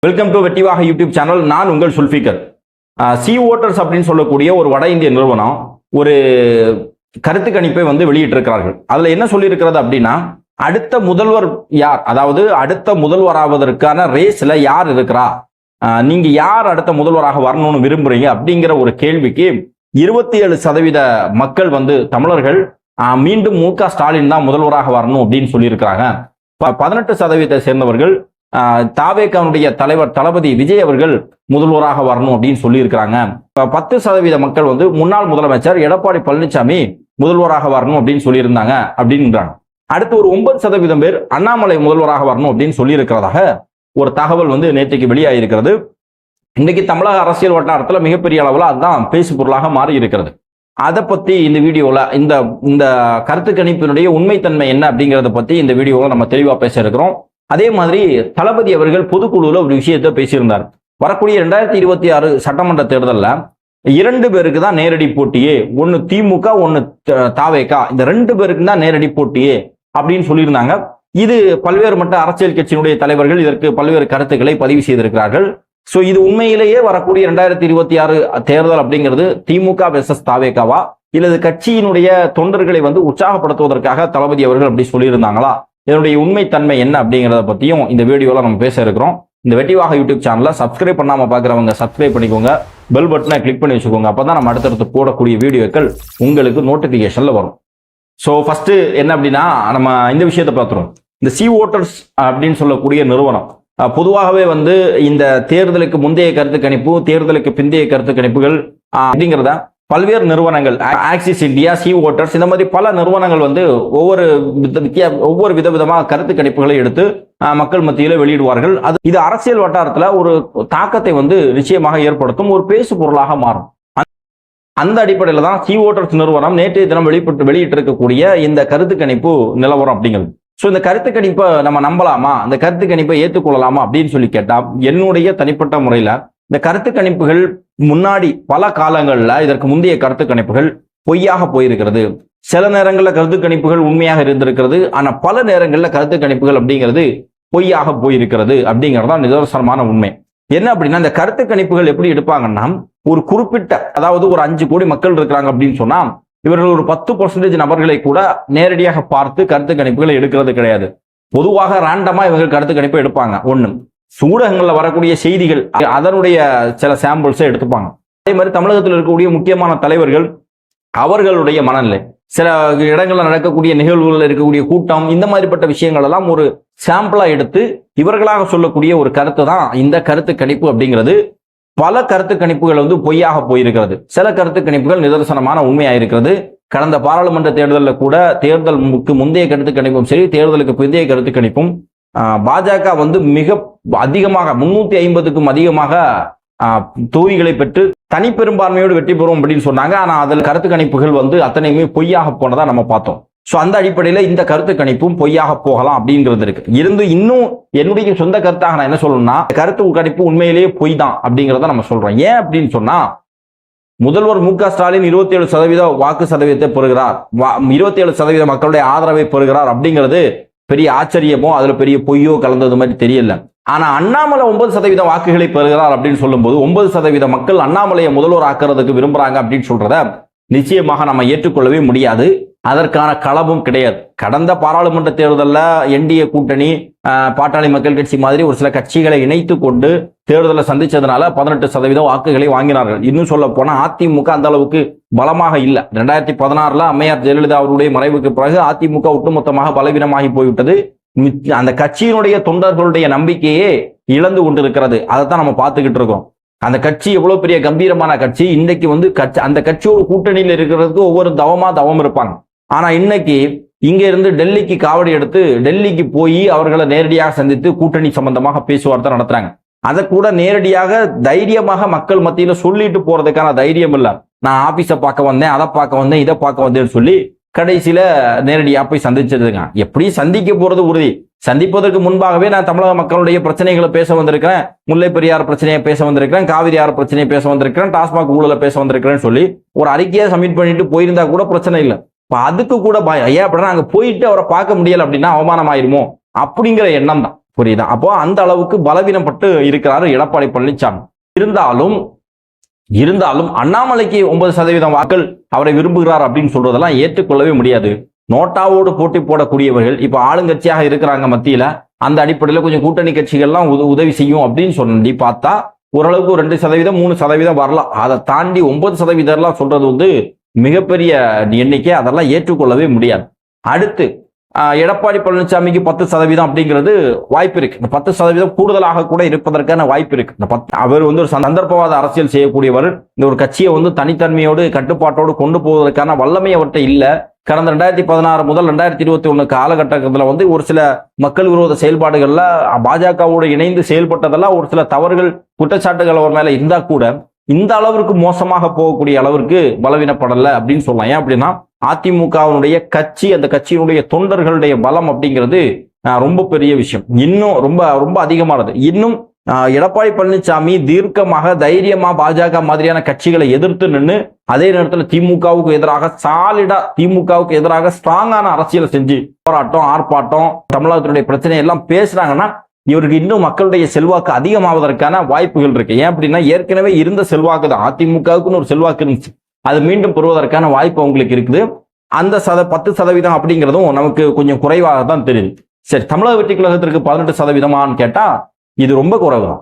Welcome to வெட்டிவாக YouTube channel. நான் உங்கள் சுல்ஃபிகர். சி ஓட்டர்ஸ் அப்படின்னு சொல்லக்கூடிய ஒரு வட இந்திய நிறுவனம் ஒரு கருத்து கணிப்பை வெளியிட்டு இருக்கிறார்கள். அதுல என்ன சொல்லியிருக்கிறது அப்படின்னா, அடுத்த முதல்வர் யார், அதாவது அடுத்த முதல்வராவதற்கான ரேஸ்ல யார் இருக்கிறா, நீங்க யார் அடுத்த முதல்வராக வரணும்னு விரும்புறீங்க அப்படிங்கிற ஒரு கேள்விக்கு 27% மக்கள் தமிழர்கள் மீண்டும் மு.க. ஸ்டாலின் தான் முதல்வராக வரணும் அப்படின்னு சொல்லியிருக்கிறாங்க. 18% சேர்ந்தவர்கள் தாவேகாவுடைய தலைவர் தளபதி விஜய் அவர்கள் முதல்வராக வரணும் அப்படின்னு சொல்லி இருக்கிறாங்க. 10% மக்கள் முன்னாள் முதலமைச்சர் எடப்பாடி பழனிசாமி முதல்வராக வரணும் அப்படின்னு சொல்லியிருந்தாங்க அப்படின்றாங்க. அடுத்து ஒரு 9% பேர் அண்ணாமலை முதல்வராக வரணும் அப்படின்னு சொல்லி இருக்கிறதாக ஒரு தகவல் நேற்றைக்கு வெளியாகிருக்கிறது. இன்னைக்கு தமிழக அரசியல் வட்டாரத்தில் மிகப்பெரிய அளவில் அதுதான் பேசு பொருளாக மாறி இருக்கிறது. அதை பத்தி இந்த வீடியோல இந்த கருத்து கணிப்பினுடைய உண்மைத்தன்மை என்ன அப்படிங்கிறத பத்தி இந்த வீடியோவில் நம்ம தெளிவா பேச இருக்கிறோம். அதே மாதிரி தளபதி அவர்கள் பொதுக்குழுவில் ஒரு விஷயத்தை பேசியிருந்தார். வரக்கூடிய 2026 சட்டமன்ற தேர்தலில் 2 பேருக்கு தான் நேரடி போட்டியே, ஒன்னு திமுக ஒன்னு தாவேகா, இந்த 2 பேருக்கு தான் நேரடி போட்டியே அப்படின்னு சொல்லியிருந்தாங்க. இது பல்வேறு மட்ட அரசியல் கட்சியினுடைய தலைவர்கள் இதற்கு பல்வேறு கருத்துக்களை பதிவு செய்திருக்கிறார்கள். சோ இது உண்மையிலேயே வரக்கூடிய 2026 தேர்தல் அப்படிங்கிறது திமுக வெர்சஸ் தாவேகாவா, இல்லது கட்சியினுடைய தொண்டர்களை உற்சாகப்படுத்துவதற்காக தளபதி அவர்கள் அப்படி சொல்லியிருந்தாங்களா, இதனுடைய உண்மைத்தன்மை என்ன அப்படிங்கிறத பத்தியும் இந்த வீடியோல நம்ம பேச இருக்கிறோம். இந்த வெட்டிவாக யூடியூப் சேனலை சப்ஸ்கிரைப் பண்ணாம பாக்குறவங்க சப்ஸ்கிரைப் பண்ணிக்கோங்க, பெல் பட்டனை கிளிக் பண்ணி வச்சுக்கோங்க. அப்பதான் நம்ம அடுத்தடுத்து போடக்கூடிய வீடியோக்கள் உங்களுக்கு நோட்டிபிகேஷன்ல வரும். ஸோ ஃபர்ஸ்ட் என்ன அப்படின்னா, நம்ம இந்த விஷயத்தை பார்த்துருவோம். இந்த சி ஓட்டர்ஸ் அப்படின்னு சொல்லக்கூடிய நிறுவனம் பொதுவாகவே இந்த தேர்தலுக்கு முந்தைய கருத்து கணிப்பு, தேர்தலுக்கு பிந்தைய கருத்து கணிப்புகள் அப்படிங்கிறத பல்வேறு நிறுவனங்கள், ஆக்சிஸ் இந்தியா, சி ஓட்டர்ஸ், இந்த மாதிரி பல நிறுவனங்கள் ஒவ்வொரு விதவிதமாக கருத்து கணிப்புகளை எடுத்து மக்கள் மத்தியில் வெளியிடுவார்கள். இது அரசியல் வட்டாரத்தில் ஒரு தாக்கத்தை நிச்சயமாக ஏற்படுத்தும், ஒரு பேசு பொருளாக மாறும். அந்த அடிப்படையில் தான் சி ஓட்டர்ஸ் நிறுவனம் நேற்றைய தினம் வெளியிட்டு இருக்கக்கூடிய இந்த கருத்து கணிப்பு நிலவரம் அப்படிங்கிறது. ஸோ இந்த கருத்து கணிப்பை நம்ம நம்பலாமா, இந்த கருத்து கணிப்பை ஏற்றுக்கொள்ளலாமா அப்படின்னு சொல்லி கேட்டா, என்னுடைய தனிப்பட்ட முறையில் இந்த கருத்து கணிப்புகள் முன்னாடி பல காலங்களில் இதற்கு முந்தைய கருத்து கணிப்புகள் பொய்யாக போயிருக்கிறது. சில நேரங்களில் கருத்து கணிப்புகள் உண்மையாக இருந்திருக்கிறது, ஆனால் பல நேரங்களில் கருத்து கணிப்புகள் அப்படிங்கிறது பொய்யாக போயிருக்கிறது அப்படிங்கிறதா நிதர்சனமான உண்மை. என்ன அப்படின்னா, இந்த கருத்து கணிப்புகள் எப்படி எடுப்பாங்கன்னா, ஒரு குறிப்பிட்ட, அதாவது ஒரு 5 கோடி மக்கள் இருக்கிறாங்க அப்படின்னு சொன்னா, இவர்கள் ஒரு 10% நபர்களை கூட நேரடியாக பார்த்து கருத்து கணிப்புகளை எடுக்கிறது கிடையாது. பொதுவாக ரேண்டமா இவர்கள் கருத்து கணிப்பை எடுப்பாங்க. ஒண்ணு, ஊடகங்கள்ல வரக்கூடிய செய்திகள் அதனுடைய சில சாம்பிள்ஸை எடுத்துப்பாங்க. அதே மாதிரி தமிழகத்தில் இருக்கக்கூடிய முக்கியமான தலைவர்கள் அவர்களுடைய மனநிலை, சில இடங்கள்ல நடக்கக்கூடிய நிகழ்வுகள் இருக்கக்கூடிய கூட்டம், இந்த மாதிரிப்பட்ட விஷயங்கள் எல்லாம் ஒரு சாம்பிளா எடுத்து இவர்களாக சொல்லக்கூடிய ஒரு கருத்து தான் இந்த கருத்து கணிப்பு அப்படிங்கிறது. பல கருத்து கணிப்புகள் பொய்யாக போயிருக்கிறது, சில கருத்து கணிப்புகள் நிதர்சனமான உண்மையாயிருக்கிறது. கடந்த பாராளுமன்ற தேர்தலில் கூட தேர்தலுக்கு முந்தைய கருத்து கணிப்பும் சரி, தேர்தலுக்கு பிந்தைய கருத்து கணிப்பும் பாஜக மிக அதிகமாக 350க்கும் அதிகமாக தொகுதிகளை பெற்று தனி பெரும்பான்மையோடு வெற்றி பெறும் அப்படின்னு சொன்னாங்க. ஆனா அதில் கருத்து கணிப்புகள் அத்தனையுமே பொய்யாக போனதா நம்ம பார்த்தோம். ஸோ அந்த அடிப்படையில் இந்த கருத்து கணிப்பும் பொய்யாக போகலாம் அப்படிங்கிறது இருக்கு. இன்னும் என்னுடைய சொந்த கருத்தாக நான் என்ன சொல்லணும்னா, கருத்து கணிப்பு உண்மையிலேயே பொய் தான் அப்படிங்கிறத நம்ம சொல்றோம். ஏன் அப்படின்னு சொன்னா, முதல்வர் மு.க. ஸ்டாலின் 27% வாக்கு சதவீதத்தை பெறுகிறார், 27% மக்களுடைய ஆதரவை பெறுகிறார் அப்படிங்கிறது பெரிய ஆச்சரியமோ அதுல பெரிய பொய்யோ கலந்தது மாதிரி தெரியல. ஆனா அண்ணாமலை 9% வாக்குகளை பெறுகிறார் அப்படின்னு சொல்லும் போது 9% மக்கள் அண்ணாமலையை முதல்வர் ஆக்குறதுக்கு விரும்புறாங்க அப்படின்னு சொல்றத நிச்சயமாக நம்ம ஏற்றுக்கொள்ளவே முடியாது. அதற்கான களமும் கிடையாது. கடந்த பாராளுமன்ற தேர்தலில் என்டிஏ கூட்டணி, பாட்டாளி மக்கள் கட்சி மாதிரி ஒரு சில கட்சிகளை இணைத்து கொண்டு தேர்தலை சந்திச்சதுனால 18% வாக்குகளை வாங்கினார்கள். இன்னும் சொல்ல போனா அதிமுக அந்த அளவுக்கு பலமாக இல்லை. 2016 அம்மையார் ஜெயலலிதா அவருடைய மறைவுக்கு பிறகு அதிமுக ஒட்டுமொத்தமாக பலவீனமாகி போய்விட்டது. அந்த கட்சியினுடைய தொண்டர்களுடைய நம்பிக்கையே இழந்து கொண்டிருக்கிறது. அதைத்தான் நம்ம பார்த்துக்கிட்டு இருக்கோம். அந்த கட்சி எவ்வளவு பெரிய கம்பீரமான கட்சி, இன்னைக்கு அந்த கட்சியோட கூட்டணியில் இருக்கிறதுக்கு ஒவ்வொரு தவம் இருப்பாங்க. ஆனா இன்னைக்கு இங்க இருந்து டெல்லிக்கு காவடி எடுத்து டெல்லிக்கு போய் அவர்களை நேரடியாக சந்தித்து கூட்டணி சம்பந்தமாக பேச்சுவார்த்தை நடத்துறாங்க. அதை கூட நேரடியாக தைரியமாக மக்கள் மத்தியில சொல்லிட்டு போறதுக்கான தைரியம் இல்ல. நான் ஆபீஸை பார்க்க வந்தேன், அதை பார்க்க வந்தேன், இதை பார்க்க வந்தேன்னு சொல்லி கடைசியில நேரடியா போய் சந்திச்சிருங்க. எப்படி சந்திக்க போறது உறுதி. சந்திப்பதற்கு முன்பாகவே நான் தமிழக மக்களுடைய பிரச்சனைகளை பேச வந்திருக்கிறேன், முல்லை பெரியார் பிரச்சனையை பேச வந்திருக்கிறேன், காவிரி ஆறு பிரச்சனையை பேச வந்திருக்கிறேன், டாஸ்மாக் ஊழலை பேச வந்திருக்கிறேன்னு சொல்லி ஒரு அறிக்கையை சப்மிட் பண்ணிட்டு போயிருந்தா கூட பிரச்சனை இல்லை. அதுக்கு கூட பயம். ஏன் அப்படின்னா, அங்க போயிட்டு அவரை பார்க்க முடியல அப்படின்னா அவமானம் ஆயிருமோ அப்படிங்கிற எண்ணம் தான். புரியுதா? அப்போ அந்த அளவுக்கு பலவீனப்பட்டு இருக்கிறாரு எடப்பாடி பழனிசாமி. இருந்தாலும் அண்ணாமலைக்கு 9% வாக்கள் அவரை விரும்புகிறார் அப்படின்னு சொல்றதெல்லாம் ஏற்றுக்கொள்ளவே முடியாது. நோட்டாவோடு போட்டி போடக்கூடியவர்கள் இப்ப ஆளுங்கட்சியாக இருக்கிறாங்க மத்தியில, அந்த அடிப்படையில் கொஞ்சம் கூட்டணி கட்சிகள்லாம் உதவி செய்யும் அப்படின்னு சொல்லி பார்த்தா ஓரளவுக்கு 2%, 3% வரலாம். அதை தாண்டி 9% சொல்றது வந்து மிகப்பெரிய எண்ணிக்கை. அதெல்லாம் ஏற்றுக்கொள்ளவே முடியாது. அடுத்து எடப்பாடி பழனிசாமிக்கு 10% அப்படிங்கிறது வாய்ப்பு இருக்கு. இந்த 10% கூடுதலாக கூட இருப்பதற்கான வாய்ப்பு இருக்கு. இந்த அவர் வந்து ஒரு சந்தர்ப்பவாத அரசியல் செய்யக்கூடியவர். இந்த ஒரு கட்சியை வந்து தனித்தன்மையோடு கட்டுப்பாட்டோடு கொண்டு போவதற்கான வல்லமை அவர்கிட்ட இல்ல. கடந்த 2016 முதல் 2021 காலகட்டத்தில் வந்து ஒரு சில மக்கள் விரோத செயல்பாடுகள்ல பாஜகவோடு இணைந்து செயல்பட்டதெல்லாம் ஒரு சில தவறுகள், குற்றச்சாட்டுகள் அவர் மேல இருந்தா கூட இந்த அளவிற்கு மோசமாக போகக்கூடிய அளவிற்கு பலவீனப்படலை அப்படின்னு சொல்லலாம். ஏன் அப்படின்னா அதிமுகவினுடைய கட்சி, அந்த கட்சியினுடைய தொண்டர்களுடைய பலம் அப்படிங்கிறது ரொம்ப பெரிய விஷயம். இன்னும் ரொம்ப ரொம்ப அதிகமானது. இன்னும் எடப்பாடி பழனிசாமி தீர்க்கமாக தைரியமா பாஜக மாதிரியான கட்சிகளை எதிர்த்து நின்று அதே நேரத்தில் திமுகவுக்கு எதிராக சாலிடா, திமுகவுக்கு எதிராக ஸ்ட்ராங்கான அரசியலை செஞ்சு போராட்டம், ஆர்ப்பாட்டம், தமிழகத்தினுடைய பிரச்சனை எல்லாம் பேசுறாங்கன்னா இவருக்கு இன்னும் மக்களுடைய செல்வாக்கு அதிகமாவதற்கான வாய்ப்புகள் இருக்கு. ஏன் அப்படின்னா ஏற்கனவே இருந்த செல்வாக்கு தான், அதிமுகவுக்குன்னு ஒரு செல்வாக்கு இருந்துச்சு, அது மீண்டும் பெறுவதற்கான வாய்ப்பு அவங்களுக்கு இருக்குது. அந்த 10% அப்படிங்கிறதும் நமக்கு கொஞ்சம் குறைவாக தான் தெரியுது. சரி, தமிழக வெற்றி கழகத்திற்கு 18% கேட்டா இது ரொம்ப குறைவு தான்.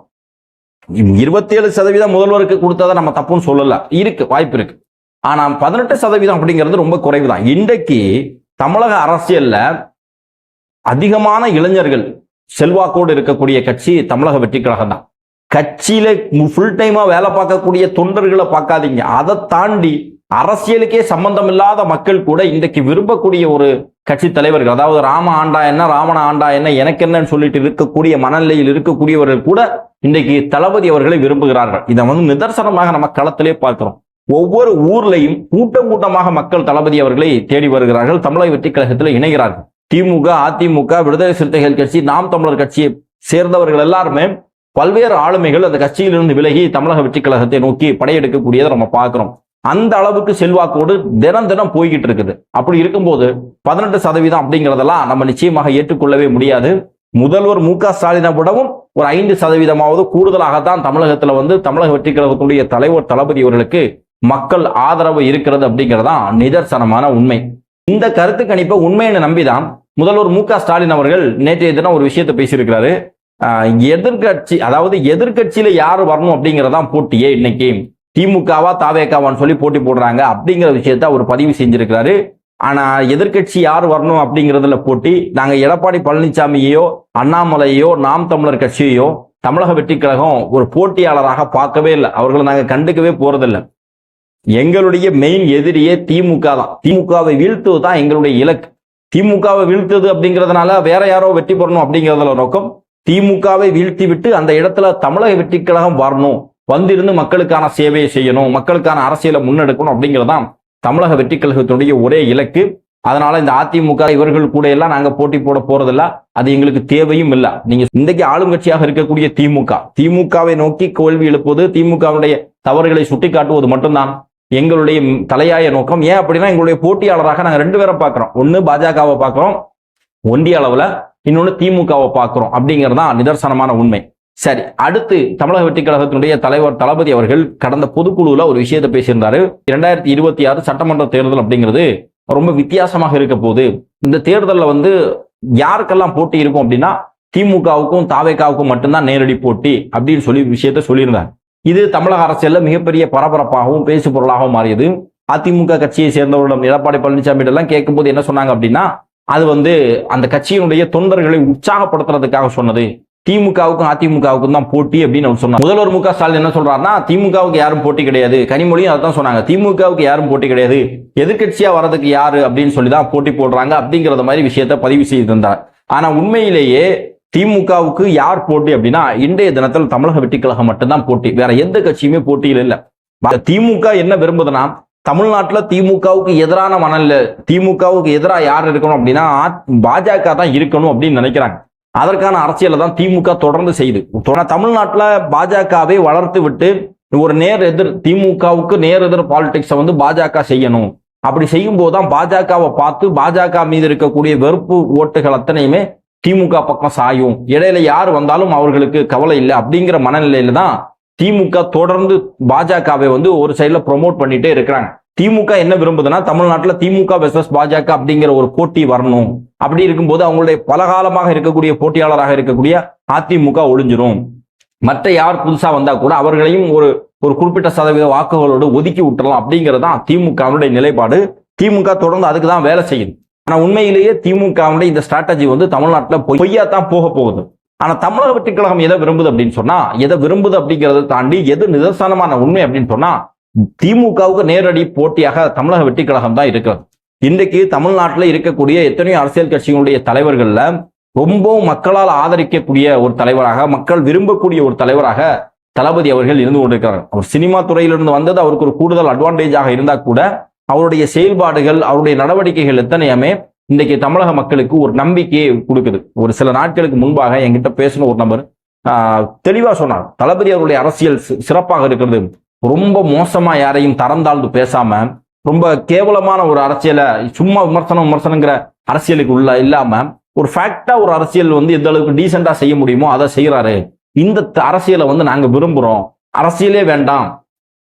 27% முதல்வருக்கு கொடுத்ததை நம்ம தப்புன்னு சொல்லல, இருக்கு, வாய்ப்பு இருக்கு. ஆனா 18% அப்படிங்கிறது ரொம்ப குறைவு தான். இன்றைக்கு தமிழக அரசியல்ல அதிகமான இளைஞர்கள் செல்வாக்கோடு இருக்கக்கூடிய கட்சி தமிழக வெற்றி கழகம் தான். கட்சியில ஃபுல் டைமா வேலை பார்க்கக்கூடிய தொண்டர்களை பார்க்காதீங்க, அதை தாண்டி அரசியலுக்கே சம்பந்தம் இல்லாத மக்கள் கூட இன்றைக்கு விரும்பக்கூடிய ஒரு கட்சி தலைவர்கள், அதாவது ராம ஆண்டா என்ன, ராவண ஆண்டா என்ன, எனக்கு என்னன்னு சொல்லிட்டு இருக்கக்கூடிய மனநிலையில் இருக்கக்கூடியவர்கள் கூட இன்றைக்கு தளபதி அவர்களை விரும்புகிறார்கள். இதை வந்து நிதர்சனமாக நம்ம களத்திலே பார்க்கிறோம். ஒவ்வொரு ஊர்லையும் கூட்டம் கூட்டமாக மக்கள் தளபதி அவர்களை தேடி வருகிறார்கள், தமிழக வெற்றி கழகத்தில் இணைகிறார்கள். திமுக, அதிமுக, விடுதலை சிறுத்தைகள் கட்சி, நாம் தமிழர் கட்சியை சேர்ந்தவர்கள் எல்லாருமே பல்வேறு ஆளுமைகள் அந்த கட்சியிலிருந்து விலகி தமிழக வெற்றி கழகத்தை நோக்கி படையெடுக்கக்கூடியதை நம்ம பார்க்கிறோம். அந்த அளவுக்கு செல்வாக்கோடு தினம் தினம் போய்கிட்டு இருக்குது. அப்படி இருக்கும்போது 18% அப்படிங்கிறதெல்லாம் நம்ம நிச்சயமாக ஏற்றுக்கொள்ளவே முடியாது. முதல்வர் மு.க. ஸ்டாலினை விடவும் ஒரு 5% கூடுதலாகத்தான் தமிழகத்துல வந்து தமிழக வெற்றி கழகத்துடைய தலைவர் தளபதி அவர்களுக்கு மக்கள் ஆதரவு இருக்கிறது அப்படிங்கிறதான் நிதர்சனமான உண்மை. இந்த கருத்து கணிப்பை உண்மைன்னு நம்பிதான் முதல்வர் மு.க. ஸ்டாலின் அவர்கள் நேற்றைய தினம் ஒரு விஷயத்தை பேசியிருக்கிறாரு. எதிர்கட்சி, அதாவது எதிர்கட்சியில யாரு வரணும் அப்படிங்கிறதான் போட்டியே. இன்னைக்கு திமுகவா தாவேகாவான்னு சொல்லி போட்டி போடுறாங்க அப்படிங்கிற விஷயத்த அவர் பதிவு செஞ்சிருக்கிறாரு. ஆனா எதிர்கட்சி யார் வரணும் அப்படிங்கிறதுல போட்டி, நாங்க எடப்பாடி பழனிசாமியோ அண்ணாமலையோ நாம் தமிழர் கட்சியோ தமிழக வெற்றி கழகம் ஒரு போட்டியாளராக பார்க்கவே இல்லை. அவர்களை நாங்க கண்டுக்கவே போறதில்லை. எங்களுடைய மெயின் எதிரியே திமுக தான். திமுகவை வீழ்த்துவது தான் எங்களுடைய இலக்கு. திமுகவை வீழ்த்துவது அப்படிங்கிறதுனால வேற யாரோ வெற்றி பெறணும் அப்படிங்கிறதுல நோக்கம். திமுகவை வீழ்த்தி விட்டு அந்த இடத்துல தமிழக வெற்றி கழகம் வரணும், வந்திருந்து மக்களுக்கான சேவையை செய்யணும், மக்களுக்கான அரசியலை முன்னெடுக்கணும் அப்படிங்கிறதான் தமிழக வெற்றி கழகத்தினுடைய ஒரே இலக்கு. அதனால இந்த அதிமுக இவர்கள் கூட எல்லாம் நாங்க போட்டி போட போறதில்ல, அது எங்களுக்கு தேவையும் இல்லை. நீங்க இன்றைக்கு ஆளுங்கட்சியாக இருக்கக்கூடிய திமுகவை நோக்கி கேள்வி எழுப்புவது, திமுகவுடைய தவறுகளை சுட்டிக்காட்டுவது மட்டும்தான் எங்களுடைய தலையாய நோக்கம். ஏன் அப்படின்னா எங்களுடைய போட்டியாளராக நாங்க 2 பேரை பார்க்கிறோம். ஒன்னு பாஜகவை பார்க்கிறோம் ஒன்றிய அளவுல, இன்னொன்னு திமுகவை பார்க்கிறோம் அப்படிங்கிறதான் நிதர்சனமான உண்மை. சரி, அடுத்து தமிழக வெற்றி கழகத்தினுடைய தலைவர் தளபதி அவர்கள் கடந்த பொதுக்குழுல ஒரு விஷயத்தை பேசியிருந்தாரு. 2026 சட்டமன்ற தேர்தல் அப்படிங்கிறது ரொம்ப வித்தியாசமாக இருக்க போது. இந்த தேர்தலில் வந்து யாருக்கெல்லாம் போட்டி இருக்கும் அப்படின்னா திமுகவுக்கும் தாவேகாவுக்கும் மட்டும்தான் நேரடி போட்டி அப்படின்னு சொல்லி விஷயத்த சொல்லியிருந்தார். இது தமிழக அரசியல்ல மிகப்பெரிய பரபரப்பாகவும் பேசு பொருளாகவும் மாறியது. அதிமுக கட்சியை சேர்ந்தவர்களிடம் எடப்பாடி பழனிசாமி எல்லாம் கேட்கும் போது என்ன சொன்னாங்க அப்படின்னா, அது வந்து அந்த கட்சியினுடைய தொண்டர்களை உற்சாகப்படுத்துறதுக்காக சொன்னது, திமுகவுக்கும் அதிமுகவுக்கும் தான் போட்டி அப்படின்னு அவர் சொன்னார். முதல்வர் மு.க. ஸ்டாலின் என்ன சொல்றாருன்னா, திமுகவுக்கு யாரும் போட்டி கிடையாது, கனிமொழியும் அதான் சொன்னாங்க, திமுகவுக்கு யாரும் போட்டி கிடையாது, எதிர்கட்சியா வர்றதுக்கு யாரு அப்படின்னு சொல்லிதான் போட்டி போடுறாங்க அப்படிங்கறத மாதிரி விஷயத்தை பதிவு செய்திருந்தார். ஆனா உண்மையிலேயே திமுகவுக்கு யார் போட்டி அப்படின்னா இன்றைய தினத்தில் தமிழக வெற்றி கழகம் மட்டும்தான் போட்டி, வேற எந்த கட்சியுமே போட்டியில் இல்லை. திமுக என்ன விரும்புதுன்னா, தமிழ்நாட்டுல திமுகவுக்கு எதிரான மனநிலை, திமுகவுக்கு எதிராக யார் இருக்கணும் அப்படின்னா பாஜக தான் இருக்கணும் அப்படின்னு நினைக்கிறாங்க. அதற்கான அரசியலை தான் திமுக தொடர்ந்து செய்யுது. தமிழ்நாட்டுல பாஜகவை வளர்த்து விட்டு ஒரு நேர் எதிர், திமுகவுக்கு நேர் எதிர் பாலிடிக்ஸை வந்து பாஜக செய்யணும். அப்படி செய்யும் போதுதான் பாஜகவை பார்த்து பாஜக மீது இருக்கக்கூடிய வெறுப்பு ஓட்டுகள் அத்தனையுமே திமுக பக்கம் சாயும், இடையில யார் வந்தாலும் அவர்களுக்கு கவலை இல்லை அப்படிங்கிற மனநிலையில தான் திமுக தொடர்ந்து பாஜகவை வந்து ஒரு சைட்ல ப்ரொமோட் பண்ணிட்டே இருக்கிறாங்க. திமுக என்ன விரும்புதுன்னா, தமிழ்நாட்டில் திமுக வெர்சஸ் பாஜக அப்படிங்கிற ஒரு போட்டி வரணும். அப்படி இருக்கும்போது அவங்களுடைய பலகாலமாக இருக்கக்கூடிய போட்டியாளராக இருக்கக்கூடிய அதிமுக ஒளிஞ்சிரும். மற்ற யார் புதுசா வந்தா கூட அவர்களையும் ஒரு குறிப்பிட்ட சதவீத வாக்குகளோடு ஒதுக்கி விட்டுறலாம் அப்படிங்கிறது தான் திமுகவுடைய நிலைப்பாடு. திமுக தொடர்ந்து அதுக்கு தான் வேலை செய்யுது. ஆனா உண்மையிலேயே திமுகவுடைய இந்த ஸ்ட்ராட்டஜி வந்து தமிழ்நாட்டில் பொய்யா தான் போக போகுது. ஆனா தமிழக வெற்றிக் கழகம் எதை விரும்புது அப்படின்னு சொன்னா, எதை விரும்புது அப்படிங்கிறத தாண்டி எது நிதர்சனமான உண்மை அப்படின்னு சொன்னா, திமுகவுக்கு நேரடி போட்டியாக தமிழக வெற்றிக் கழகம் தான் இருக்கிறது. இன்றைக்கு தமிழ்நாட்டில் இருக்கக்கூடிய எத்தனையோ அரசியல் கட்சிகளுடைய தலைவர்கள்ல ரொம்பவும் மக்களால் ஆதரிக்கக்கூடிய ஒரு தலைவராக, மக்கள் விரும்பக்கூடிய ஒரு தலைவராக தளபதி அவர்கள் இருந்து கொண்டிருக்கிறார். அவர் சினிமா துறையிலிருந்து வந்தது அவருக்கு ஒரு கூடுதல் அட்வான்டேஜாக இருந்தா கூட அவருடைய செயல்பாடுகள், அவருடைய நடவடிக்கைகள் எத்தனையுமே இன்றைக்கு தமிழக மக்களுக்கு ஒரு நம்பிக்கையை கொடுக்குது. ஒரு சில நாட்களுக்கு முன்பாக என்கிட்ட பேசின ஒரு நபர் தெளிவா சொன்னார், தளபதி அவருடைய அரசியல் சிறப்பாக இருக்கிறது, ரொம்ப மோசமா யாரையும் தரம் தாழ்ந்து பேசாம, ரொம்ப கேவலமான ஒரு அரசியலை சும்மா விமர்சனங்கிற அரசியலுக்கு உள்ள இல்லாம ஒரு ஃபேக்டா ஒரு அரசியல் வந்து எந்த அளவுக்கு டீசெண்டா செய்ய முடியுமோ அதை செய்யறாரு. இந்த அரசியலை வந்து நாங்க விரும்புறோம், அரசியலே வேண்டாம்,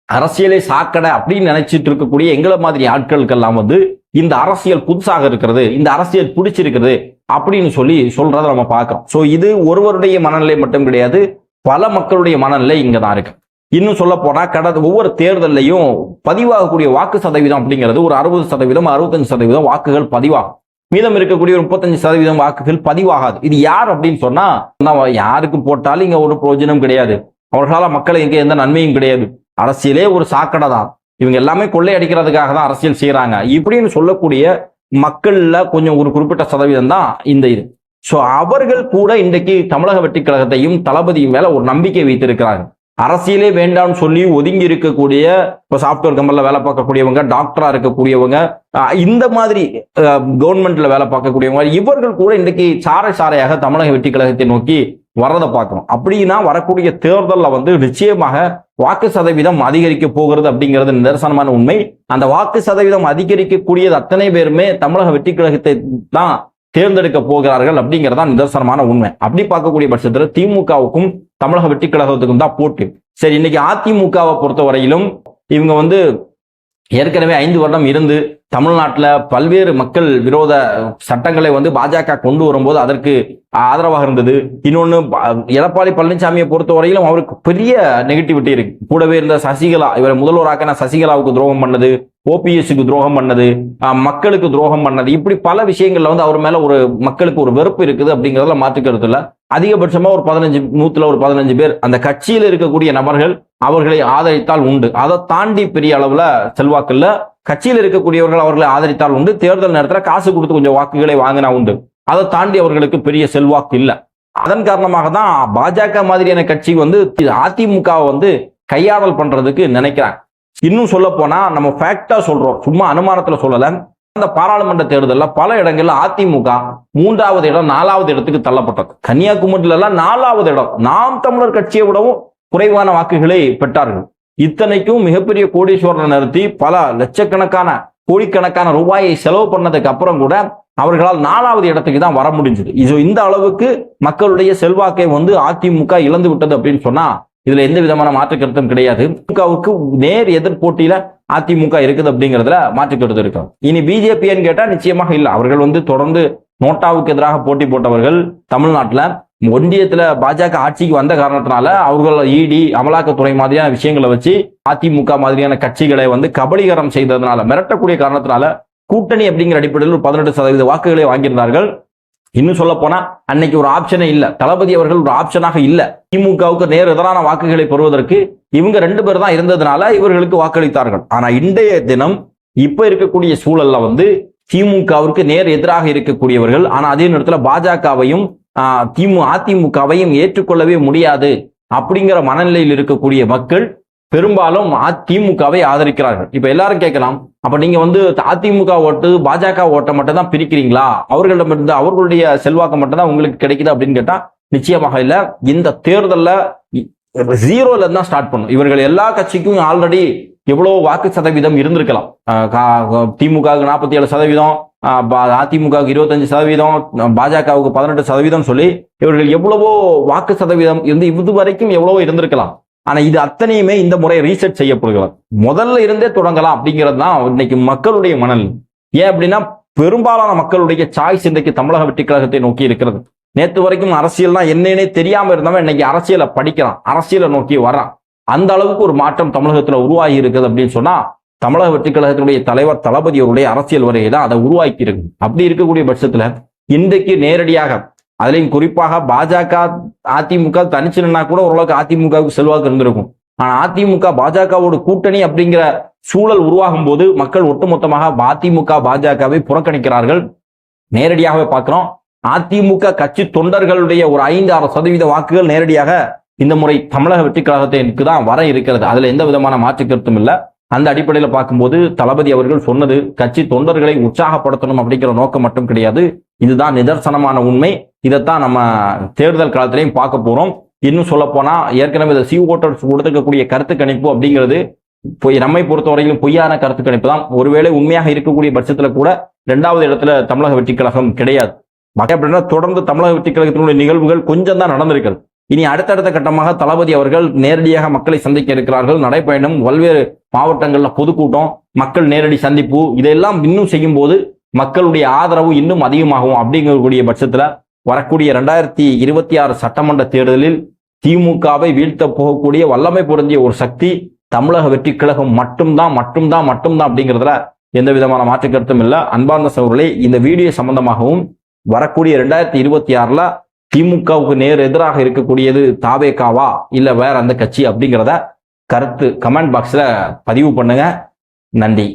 அரசியலே சாக்கடை அப்படின்னு நினைச்சிட்டு இருக்கக்கூடிய எங்களை மாதிரி ஆட்களுக்கெல்லாம் வந்து இந்த அரசியல் புதுசாக இருக்கிறது, இந்த அரசியல் பிடிச்சிருக்கிறது அப்படின்னு சொல்றதை நம்ம பார்க்கிறோம். ஸோ இது ஒருவருடைய மனநிலை மட்டும் கிடையாது, பல மக்களுடைய மனநிலை இங்க தான் இருக்கு. இன்னும் சொல்ல போனா கடந்த ஒவ்வொரு தேர்தலையும் பதிவாகக்கூடிய வாக்கு சதவீதம் அப்படிங்கிறது ஒரு 60%, 65% வாக்குகள் பதிவாகும். மீதம் இருக்கக்கூடிய ஒரு 35% வாக்குகள் பதிவாகாது. இது யார் அப்படின்னு சொன்னா, யாருக்கு போட்டாலும் இங்க ஒரு பிரயோஜனம் கிடையாது, அவர்களால மக்கள் இங்க எந்த நன்மையும் கிடையாது, அரசியலே ஒரு சாக்கடை தான், இவங்க எல்லாமே கொள்ளையடிக்கிறதுக்காக தான் அரசியல் செய்யறாங்க இப்படின்னு சொல்லக்கூடிய மக்கள்ல கொஞ்சம் ஒரு குறிப்பிட்ட சதவீதம் தான் இந்த இது. ஸோ அவர்கள் கூட இன்றைக்கு தமிழக வெற்றிக் கழகத்தையும் தளபதியும் மேல ஒரு நம்பிக்கை வைத்திருக்கிறாங்க. அரசியலே வேண்டாம்னு சொல்லி ஒதுங்கி இருக்கக்கூடிய இப்போ சாப்ட்வேர் கம்பெனில வேலை பார்க்கக்கூடியவங்க, டாக்டரா இருக்கக்கூடியவங்க, இந்த மாதிரி கவர்மெண்ட்ல வேலை பார்க்கக்கூடியவங்க, இவர்கள் கூட இன்றைக்கு சாரையாக தமிழக வெற்றிக் கழகத்தை நோக்கி வர்றதை பார்க்கணும். அப்படின்னா வரக்கூடிய தேர்தலில் வந்து நிச்சயமாக வாக்கு சதவீதம் அதிகரிக்க போகிறது அப்படிங்கிறது நிதர்சனமான உண்மை. அந்த வாக்கு சதவீதம் அதிகரிக்கக்கூடியது அத்தனை பேருமே தமிழக வெற்றிக் கழகத்தை தான் தேர்ந்தெடுக்க போகிறார்கள் அப்படிங்கிறதா நிதர்சனமான உண்மை. அப்படி பார்க்கக்கூடிய பட்சத்தில் திமுகவுக்கும் தமிழக வெற்றிக் கழகத்துக்கும் தான் போட்டு. சரி, இன்னைக்கு அதிமுகவை பொறுத்த வரையிலும் இவங்க வந்து ஏற்கனவே 5 வருடம் இருந்து தமிழ்நாட்டில் பல்வேறு மக்கள் விரோத சட்டங்களை வந்து பாஜக கொண்டு வரும்போது அதற்கு ஆதரவாக இருந்தது. இன்னொன்னு, எடப்பாடி பழனிசாமியை பொறுத்த வரையிலும் அவருக்கு பெரிய நெகட்டிவிட்டி இருக்கு. கூடவே இருந்த சசிகலா, இவரை முதல்வராக்க சசிகலாவுக்கு துரோகம் பண்ணது, ஓபிஎஸ்க்கு துரோகம் பண்ணது, மக்களுக்கு துரோகம் பண்ணது, இப்படி பல விஷயங்கள்ல வந்து அவர் மேல ஒரு மக்களுக்கு ஒரு வெறுப்பு இருக்குது அப்படிங்கிறதுல மாற்றுக்கிறது இல்லை. அதிகபட்சமா ஒரு 15 பேர் அந்த கட்சியில் இருக்கக்கூடிய நபர்கள் அவர்களை ஆதரித்தால் உண்டு. அதை தாண்டி பெரிய அளவுல செல்வாக்கு இல்ல. கட்சியில் இருக்கக்கூடியவர்கள் அவர்களை ஆதரித்தால் உண்டு, தேர்தல் நேரத்தில் காசு கொடுத்து கொஞ்சம் வாக்குகளை வாங்கினா உண்டு. அதை தாண்டி அவர்களுக்கு பெரிய செல்வாக்கு இல்லை. அதன் காரணமாக தான் பாஜக மாதிரியான கட்சி வந்து அதிமுகவை வந்து கையாடல் பண்றதுக்கு நினைக்கிறாங்க. இன்னும் சொல்ல போனா நம்ம ஃபேக்டா சொல்றோம், சும்மா அனுமானத்துல சொல்லல. அந்த பாராளுமன்ற தேர்தலில் பல இடங்கள்ல அதிமுக 3வது இடம் 4வது இடத்துக்கு தள்ளப்பட்டது. கன்னியாகுமரியில எல்லாம் 4வது இடம் நாம் தமிழர் கட்சியை விடவும் குறைவான வாக்குகளை பெற்றார்கள். இத்தனைக்கும் மிகப்பெரிய கோடீஸ்வரனை நிறுத்தி பல லட்சக்கணக்கான கோடிக்கணக்கான ரூபாயை செலவு பண்ணதுக்கு அப்புறம் கூட அவர்களால் 4வது இடத்துக்கு தான் வர முடிஞ்சது. இந்த அளவுக்கு மக்களுடைய செல்வாக்கை வந்து அதிமுக இழந்து விட்டது அப்படின்னு சொன்னா இதுல எந்த விதமான மாற்று கருத்தும் கிடையாது. திமுகவுக்கு நேர் எதிர் போட்டியில அதிமுக இருக்குது அப்படிங்கிறதுல மாற்று கருத்து இருக்கு. இனி பிஜேபின்னு கேட்டா நிச்சயமாக இல்லை. அவர்கள் வந்து தொடர்ந்து நோட்டாவுக்கு எதிராக போட்டி போட்டவர்கள். தமிழ்நாட்டில் ஒன்றியத்துல பாஜக ஆட்சிக்கு வந்த காரணத்தினால அவர்கள் இடி, அமலாக்கத்துறை மாதிரியான விஷயங்களை வச்சு அதிமுக மாதிரியான கட்சிகளை வந்து கபலீகரம் செய்ததுனால, மிரட்டக்கூடிய காரணத்தினால கூட்டணி அப்படிங்கிற அடிப்படையில் ஒரு 18% வாக்குகளை வாங்கியிருந்தார்கள். இன்னும் சொல்ல போனா அன்னைக்கு ஒரு ஆப்ஷனே இல்ல, தளபதி அவர்கள் ஒரு ஆப்ஷனாக இல்ல. திமுகவுக்கு நேர் எதிரான வாக்குகளை பெறுவதற்கு இவங்க 2 பேர் தான் இருந்ததுனால இவர்களுக்கு வாக்களித்தார்கள். ஆனா இன்றைய தினம் இப்ப இருக்கக்கூடிய சூழல்ல வந்து திமுகவிற்கு நேர் எதிராக இருக்கக்கூடியவர்கள், ஆனா அதே நேரத்தில் பாஜகவையும் அதிமுகவையும் ஏற்றுக்கொள்ளவே முடியாது அப்படிங்கிற மனநிலையில் இருக்கக்கூடிய மக்கள் பெரும்பாலும் அதிமுகவை ஆதரிக்கிறார்கள். இப்ப எல்லாரும் கேட்கலாம், அப்ப நீங்க வந்து அதிமுக ஓட்டு பாஜக ஓட்டை மட்டும் தான் பிரிக்கிறீங்களா, அவர்களிடமிருந்து அவர்களுடைய செல்வாக்கு மட்டும் தான் உங்களுக்கு கிடைக்குது அப்படின்னு கேட்டா நிச்சயமாக இல்ல. இந்த தேர்தல்ல 0ல தான் ஸ்டார்ட் பண்ணும். இவர்கள் எல்லா கட்சிக்கும் ஆல்ரெடி எவ்வளவு வாக்கு சதவீதம் இருந்திருக்கலாம். திமுக 47%, அதிமுகவுக்கு 25%, பாஜகவுக்கு 18% சொல்லி இவர்கள் எவ்வளவோ வாக்கு சதவீதம் இருந்து இதுவரைக்கும் எவ்வளவோ இருந்திருக்கலாம். ஆனா இது அத்தனையுமே இந்த முறை ரீசெட் செய்யப்படுகிறது. முதல்ல இருந்தே தொடங்கலாம் அப்படிங்கிறது தான் இன்னைக்கு மக்களுடைய மனநிலை. ஏன் அப்படின்னா பெரும்பாலான மக்களுடைய சாய்ஸ் இன்றைக்கு தமிழக வெற்றி கழகத்தை நோக்கி இருக்கிறது. நேற்று வரைக்கும் அரசியல்னா என்னன்னே தெரியாம இருந்தவன் இன்னைக்கு அரசியலை படிக்கிறான், அரசியலை நோக்கி வர்றான். அந்த அளவுக்கு ஒரு மாற்றம் தமிழகத்துல உருவாகி இருக்குது அப்படின்னு சொன்னா தமிழக வெற்றி கழகத்தினுடைய தலைவர் தளபதி அவருடைய அரசியல் வருகை தான் அதை உருவாக்கி இருக்கு. அப்படி இருக்கக்கூடிய பட்சத்துல இன்றைக்கு நேரடியாக அதுலயும் குறிப்பாக பாஜக அதிமுக தனிச்சு நின்னா கூட ஓரளவுக்கு அதிமுகவுக்கு செல்வாக்கு இருந்திருக்கும். ஆனா அதிமுக பாஜகவோட கூட்டணி அப்படிங்கிற சூழல் உருவாகும் போது மக்கள் ஒட்டுமொத்தமாக அதிமுக பாஜகவை புறக்கணிக்கிறார்கள். நேரடியாகவே பார்க்கிறோம், அதிமுக கட்சி தொண்டர்களுடைய ஒரு 5-6% வாக்குகள் நேரடியாக இந்த முறை தமிழக வெற்றி கழகத்திற்கு தான் வர இருக்கிறது. அதுல எந்த விதமான மாற்று கருத்தும் இல்லை. அந்த அடிப்படையில் பார்க்கும்போது தளபதி அவர்கள் சொன்னது கட்சி தொண்டர்களை உற்சாகப்படுத்தணும் அப்படிங்கிற நோக்கம் மட்டும் கிடையாது. இதுதான் நிதர்சனமான உண்மை. இதைத்தான் நம்ம தேர்தல் காலத்திலையும் பார்க்க போறோம். இன்னும் சொல்ல போனா ஏற்கனவே இந்த ஓட்டர்ஸ் கொடுத்துருக்கக்கூடிய கருத்து கணிப்பு அப்படிங்கிறது நம்மை பொறுத்தவரையிலும் பொய்யான கருத்து கணிப்பு தான். ஒருவேளை உண்மையாக இருக்கக்கூடிய பட்சத்துல கூட 2வது இடத்துல தமிழக வெற்றி கழகம் கிடையாது. அப்படின்னா தொடர்ந்து தமிழக வெற்றி கழகத்தினுடைய நிகழ்வுகள் கொஞ்சம் தான் நடந்திருக்கிறது. இனி அடுத்தடுத்த கட்டமாக தளபதி அவர்கள் நேரடியாக மக்களை சந்திக்க இருக்கிறார்கள். நடைப்பயணம், பல்வேறு மாவட்டங்கள்ல பொதுக்கூட்டம், மக்கள் நேரடி சந்திப்பு, இதெல்லாம் இன்னும் செய்யும் போது மக்களுடைய ஆதரவு இன்னும் அதிகமாகும். அப்படிங்கக்கூடிய பட்சத்துல வரக்கூடிய 2026 சட்டமன்ற தேர்தலில் திமுகவை வீழ்த்த போகக்கூடிய வல்லமை பொருந்திய ஒரு சக்தி தமிழக வெற்றி கழகம் மட்டும்தான் அப்படிங்கிறதுல எந்த விதமான மாற்று கருத்தும் இல்லை. அன்பார்ந்த சகோதரர்களே, இந்த வீடியோ சம்பந்தமாகவும் வரக்கூடிய 2026 திமுகவுக்கு நேர் எதிராக இருக்கக்கூடியது தாவேகாவா இல்ல வேற அந்த கட்சி அப்படிங்கிறத கருத்து கமெண்ட் பாக்ஸ்ல பதிவு பண்ணுங்க. நன்றி.